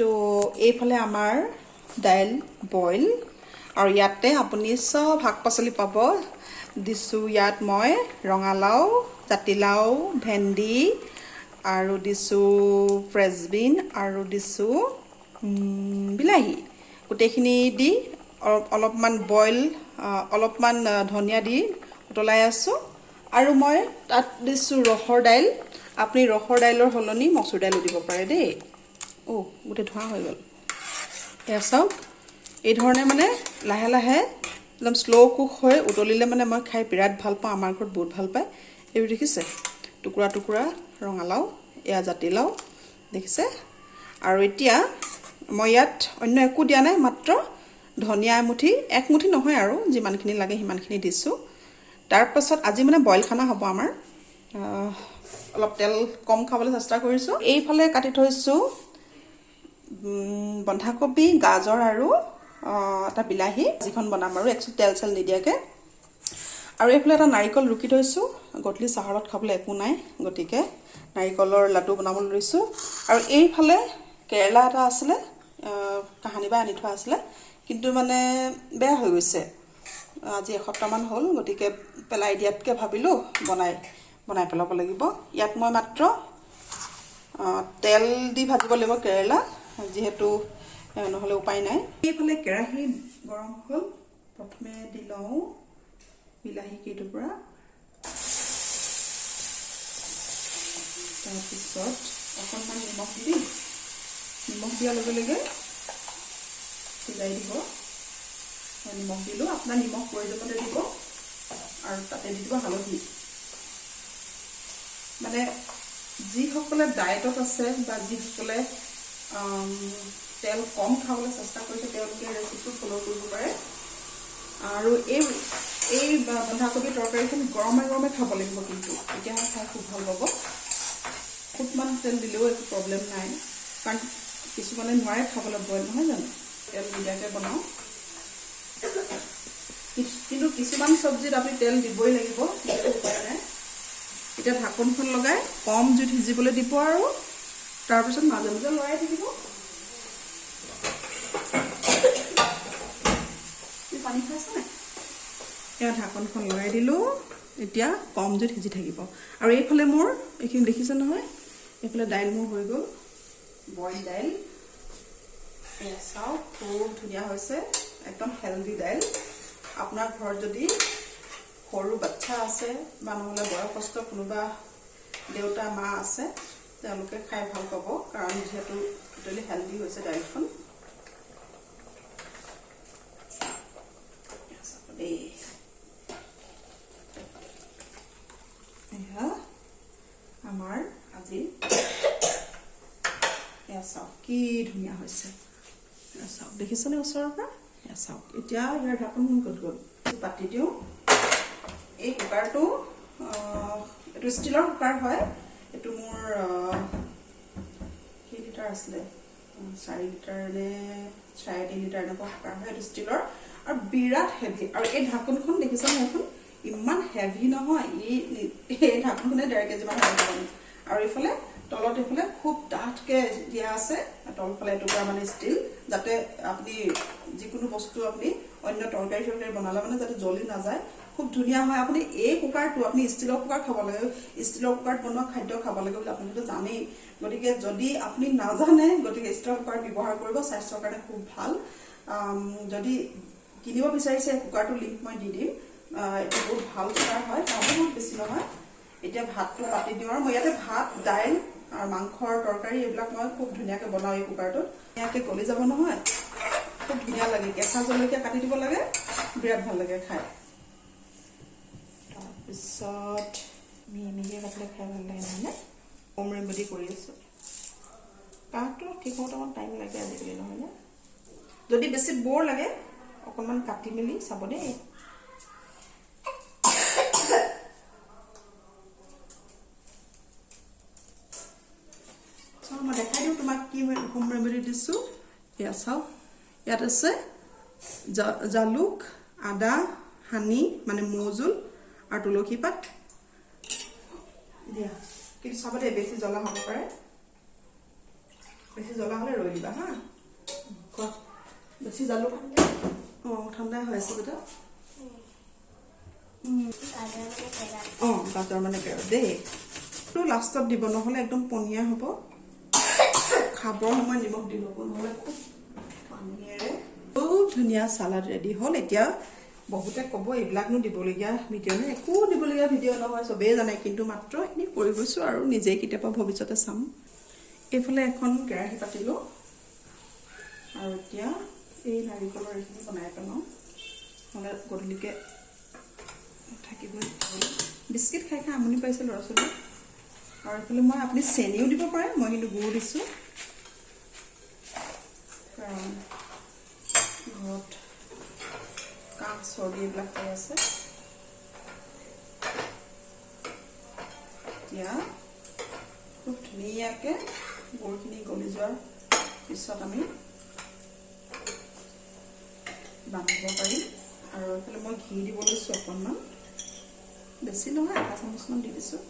তো এইফালে আমাৰ দাইল বইল আৰু ইয়াতে আপুনি সব শাক পাচলি পাব দিছো ইয়াত মই ৰঙালাও জাতিলাও ভেন্দি আৰু দিছো ফ্ৰেঞ্চবিন আৰু দিছো বিলাহী গোটেইখিনি দি অলপমান বইল অলপমান ধনিয়া দি উতলাই আছো আৰু মই তাত দিছো ৰহৰ দাইল আপুনি ৰহৰ দাইলৰ হলনি মসুৰ দাইল দিব পাৰে দেই ও গোটে ধোৱা হৈ গল এয়া চাওক এই ধৰণে মানে লাহে লাহে একদম স্লো কুক হৈ উতলিলে মানে মই খাই বিৰাট ভাল পাওঁ আমাৰ ঘৰত বহুত ভাল পায় এই দেখিছে টুকুৰা টুকুৰা ৰঙালাও এয়া জাতিলাও দেখিছে আৰু এতিয়া মই ইয়াত অন্য একো দিয়া নাই মাত্ৰ ধনিয়া মুঠি এক মুঠি নহয় আৰু যিমানখিনি লাগে সিমানখিনি দিছো তাৰ পাছত আজি মানে বইল খানা হ'ব আমাৰ অলপ তেল কম খাবলৈ চেষ্টা কৰিছো এইফালে কাটি থৈছো বন্ধাকবি গাজৰ আৰু এটা বিলাহী যিখন বনাম আৰু একচুৱেলি তেল চেল নিদিয়াকে আৰু এইফালে এটা নাৰিকল ৰুকি থৈছো গধূলি চাহৰত খাবলৈ একো নাই গতিকে নাৰিকলৰ লাডু বনাবলৈ লৈছো আৰু এইফালে কেৰেলা এটা আছিলে কাহানিবা আনি থোৱা আছিলে কিন্তু মানে বেয়া হৈ গৈছে আজি এসপ্তাহমান হ'ল গতিকে পেলাই দিয়াতকৈ ভাবিলোঁ বনাই পেলাব লাগিব ইয়াত মই মাত্ৰ তেল দি ভাজিব লাগিব কেৰেলা যেহেতু নহলে উপায় নাই এইফালে কেৰাহী গৰম হ'ল প্ৰথমে দি লওঁ বিলাহী কেইটুকুৰা তাৰপিছত অকণমান নিমখ দি দিম নিমখ দিয়াৰ লগে লগে সিজাই দিব নিমখ দিলোঁ আপোনাৰ নিমখ প্ৰয়োজনমতে দিব আৰু তাতে দি দিব হালধি মানে যিসকলে ডায়েটত আছে বা যিসকলে তেল কম খাবলৈ চেষ্টা কৰিছে তেওঁলোকে ৰেচিপিটো ফলো কৰিব পাৰে আৰু এই বন্ধাকবি তৰকাৰীখন গৰমে গৰমে খাব লাগিব কিন্তু তেতিয়াহে খাই খুব ভাল পাব খুবমান তেল দিলেও একো প্ৰব্লেম নাই কাৰণ কিছুমানে নোৱাৰে খাবলৈ বইল নহয় জানো তেল নিদিয়াকৈ বনাওঁ কিন্তু কিছুমান চব্জিত আপুনি তেল দিবই লাগিব উপায় নাই এতিয়া ঢাকনখন লগাই কম জুইত সিজিবলৈ দিব আৰু তাৰপিছত মাজে মাজে লৰাই থাকিব পানী খাইছে নাই এয়া ঢাকনখন লগাই দিলোঁ এতিয়া কম জুইত সিজি থাকিব আৰু এইফালে মোৰ এইখিনি দেখিছে নহয় এইফালে দাইল মোৰ হৈ গ'ল বইল দাইল এয়া চাওক খুব ধুনীয়া হৈছে একদম হেল্ডি দাইল আপোনাৰ ঘৰত যদি সৰু বাচ্চা আছে বা নহ'লে বয়সস্থ কোনোবা দেউতা মা আছে তেওঁলোকে খাই ভাল পাব কাৰণ যিহেতু টোটেলি হেল্ডি হৈছে দাইলখন এয়া আমাৰ আজি এয়া চাওক কি ধুনীয়া হৈছে এয়া চাওক দেখিছেনে ওচৰৰ পৰা এয়া চাওক এতিয়া ইয়াৰ ঢাকনখন ক'ত গ'ল পাতি দিওঁ এই কুকাৰটো এইটো ষ্টিলৰ কুকাৰ হয় এইটো মোৰ কি লিটাৰ আছিলে 4 লিটাৰ নে 3.5 লিটাৰ এনেকুৱা কুকাৰ হয় এইটো ষ্টিলৰ আৰু বিৰাট হেভি আৰু এই ঢাকনখন দেখিছেনে এখন ইমান হেভি নহয় এই ঢাকনখনে 1.5 কেজি মান হ'ব আৰু এইফালে তলত এইফালে খুব ডাঠকে দিয়া আছে তলফালে এটুকুৰা মানে ষ্টিল যাতে আপুনি যিকোনো বস্তু আপুনি অন্য তৰকাৰী বনালে মানে যাতে জ্বলি নাযায় খুব ধুনীয়া হয় আপুনি এই কুকাৰটো আপুনি ষ্টিলৰ কুকাৰ খাব লাগে ষ্টিলৰ কুকাৰত বনোৱা খাদ্য খাব লাগে বুলি আপুনিতো জানেই গতিকে যদি আপুনি নাজানে গতিকে ষ্টিলৰ কুকাৰ ব্যৱহাৰ কৰিব স্বাস্থ্যৰ কাৰণে খুব ভাল যদি কিনিব বিচাৰিছে কুকাৰটো লিংক মই দি দিম এইটো বহুত ভাল কুকাৰ হয় দামো বহুত বেছি নহয় এতিয়া ভাতটো পাতি দিওঁ আৰু মই ইয়াতে ভাত দাইল আৰু মাংসৰ তৰকাৰী এইবিলাক মই খুব ধুনীয়াকৈ বনাওঁ এই কুকাৰটোত ধুনীয়াকৈ গলি যাব নহয় খুব ধুনীয়া লাগে কেঁচা জলকীয়া কাটি দিব লাগে বিৰাট ভাল লাগে খাই তাৰপিছত মিহিকে কাটিলে খাই ভাল লাগে নহয়নে হোম ৰেমেডি কৰি আছোঁ কাহটো ঠিক হওঁতে অকণ টাইম লাগে আজিকালি নহয়নে যদি বেছি বৰ লাগে অকণমান কাটি মেলি চাব দেই মই দেখাই দিওঁ তোমাক কি হোম ৰেমেডি দিছোঁ এয়া চাওক ইয়াত আছে জালুক আদা হানি মানে মৌজোল আৰু তুলসী পাত দিয়া কিন্তু চাব দেই বেছি জ্বলা হ'ব পাৰে বেছি জ্বলা হ'লে ৰৈ দিবা হা বেছি জালুক ঠাণ্ডা হৈ আছে বেটা গাজৰ মানে কেৰট দেই তো লাষ্টত দিব নহ'লে একদম পনীয়া হ'ব খাবৰ সময় নিমখ দি ল'ব নহ'লে খুব পানীৰে খুব ধুনীয়া চালাড ৰেডি হ'ল এতিয়া বহুতে ক'ব এইবিলাকনো দিবলগীয়া ভিডিঅ' নহয় একো দিবলগীয়া ভিডিঅ' নহয় চবেই জানে কিন্তু মাত্ৰ এনে কৰি গৈছোঁ আৰু নিজেই কেতিয়াবা ভৱিষ্যতে চাম এইফালে এখন কেৰাহী পাতিলোঁ আৰু এতিয়া এই নাৰিকলৰ এইখিনি বনাই পেলাওঁ নহ'লে গধূলিকৈ থাকিবই বিস্কিট খাই খাই আমনি পাইছে ল'ৰা ছোৱালী আৰু এইফালে মই আপুনি চেনিও দিব পাৰে মই কিন্তু গুড় দিছোঁ কাৰণ ঘৰত কাহ চৰ্দি এইবিলাক হৈ আছে এতিয়া খুব ধুনীয়াকৈ গুড়খিনি গলি যোৱাৰ পিছত আমি বান্ধিব পাৰিম আৰু এইফালে মই ঘি দিব লৈছোঁ অকণমান বেছি নহয় আধা চামুচমান দি দিছোঁ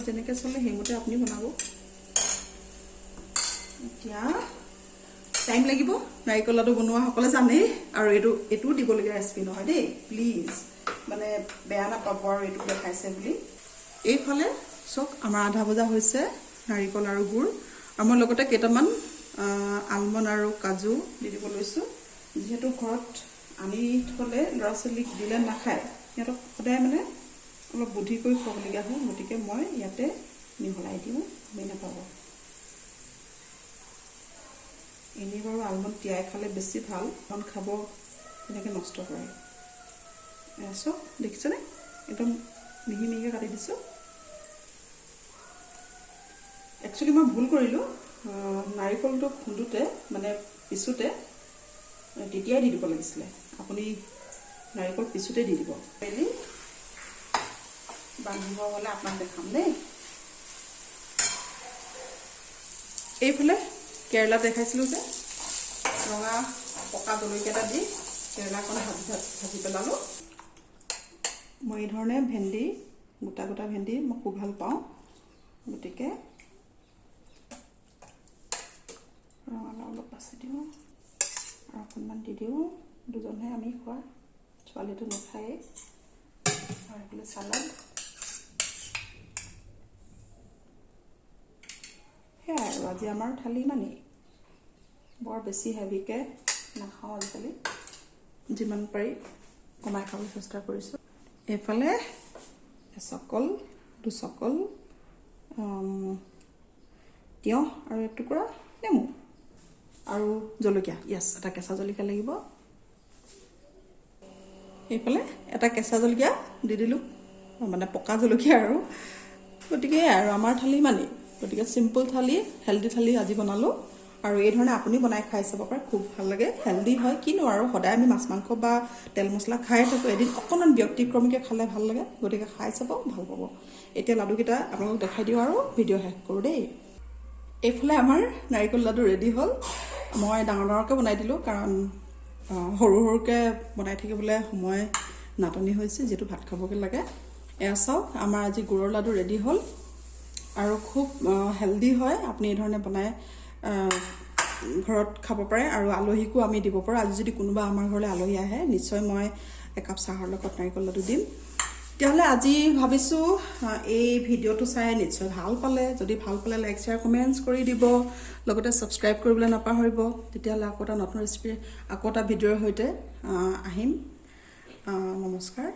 যেনেকৈ চলে সেইমতে আপুনি বনাব এতিয়া টাইম লাগিব নাৰিকল লাডু বনোৱা সকলে জানেই আৰু এইটোও দিবলগীয়া ৰেচিপি নহয় দেই প্লিজ মানে বেয়া নাপাব আৰু এইটো দেখাইছে বুলি এইফালে চাওক আমাৰ আধা ভজা হৈছে নাৰিকল আৰু গুড় আৰু মই লগতে কেইটামান আলমণ্ড আৰু কাজু দি দিব লৈছোঁ যিহেতু ঘৰত আনি থ'লে ল'ৰা ছোৱালীক দিলে নাখায় সিহঁতক সদায় মানে অলপ বুদ্ধি কৰি খুৱাবলগীয়া হয় গতিকে মই ইয়াতে মিহলাই দিওঁ গমেই নাপাব এনেই বাৰু আলমণ্ড তিয়াই খালে বেছি ভাল কাৰণ খাব তেনেকৈ নষ্ট কৰে চব দেখিছেনে একদম মিহি মিহিকৈ কাটি দিছোঁ একচুৱেলি মই ভুল কৰিলোঁ নাৰিকলটো খুন্দোতে মানে পিছোতে তেতিয়াই দি দিব লাগিছিলে আপুনি নাৰিকল পিছোতে দি দিব মেলি বান্ধিব হ'লে আপোনাক দেখাম দেই এইফালে কেৰেলা দেখাইছিলোঁ যে ৰঙা পকা জলকীয়া এটা দি কেৰেলাখন ভাজি পেলালোঁ মই এই ধৰণে ভেন্দি গোটা গোটা ভেন্দি মই খুব ভাল পাওঁ গতিকে ৰঙালাও অলপ বাছি দিওঁ আৰু অকণমান দি দিওঁ দুজনহে আমি খোৱা ছোৱালীটো নাখায়েই আৰু এইফালে চালাড সেয়াই আৰু আজি আমাৰ থালি ইমানেই বৰ বেছি হেভিকৈ নাখাওঁ আজিকালি যিমান পাৰি কমাই খাবলৈ চেষ্টা কৰিছোঁ এইফালে এচকল দুচকল তিয়ঁহ আৰু এটুকুৰা নেমু আৰু জলকীয়া য়েছ এটা কেঁচা জলকীয়া লাগিব এইফালে এটা কেঁচা জলকীয়া দি দিলোঁ মানে পকা জলকীয়া আৰু গতিকে আৰু আমাৰ থালি ইমানেই গতিকে চিম্পল থালি হেল্ডি থালি আজি বনালোঁ আৰু এই ধৰণে আপুনি বনাই খাই চাব পাৰে খুব ভাল লাগে হেল্ডি হয় কিনো আৰু সদায় আমি মাছ মাংস বা তেল মছলা খাই থাকোঁ এদিন অকণমান ব্যতিক্ৰমীকৈ খালে ভাল লাগে গতিকে খাই চাব ভাল পাব এতিয়া লাডুকেইটা আপোনালোকক দেখাই দিওঁ আৰু ভিডিঅ' শেষ কৰোঁ দেই এইফালে আমাৰ নাৰিকল লাডু ৰেডি হ'ল মই ডাঙৰ ডাঙৰকৈ বনাই দিলোঁ কাৰণ সৰু সৰুকৈ বনাই থাকিবলৈ সময় নাটনি হৈছে যিহেতু ভাত খাবগৈ লাগে এয়া চাওক আমাৰ আজি গুড়ৰ লাডু ৰেডি হ'ল আৰু খুব হেল্ডি হয় আপুনি এই ধৰণে বনাই ঘৰত খাব পাৰে আৰু আলহীকো আমি দিব পাৰোঁ আজি যদি কোনোবা আমাৰ ঘৰলৈ আলহী আহে নিশ্চয় মই একাপ চাহৰ লগত নাৰিকল লাডু দিম তেতিয়াহ'লে আজি ভাবিছোঁ এই ভিডিঅ'টো চাই নিশ্চয় ভাল পালে যদি ভাল পালে লাইক শ্বেয়াৰ কমেণ্টছ কৰি দিব লগতে ছাবস্ক্ৰাইব কৰিবলৈ নাপাহৰিব তেতিয়াহ'লে আকৌ এটা নতুন ৰেচিপি আকৌ এটা ভিডিঅ'ৰ সৈতে আহিম নমস্কাৰ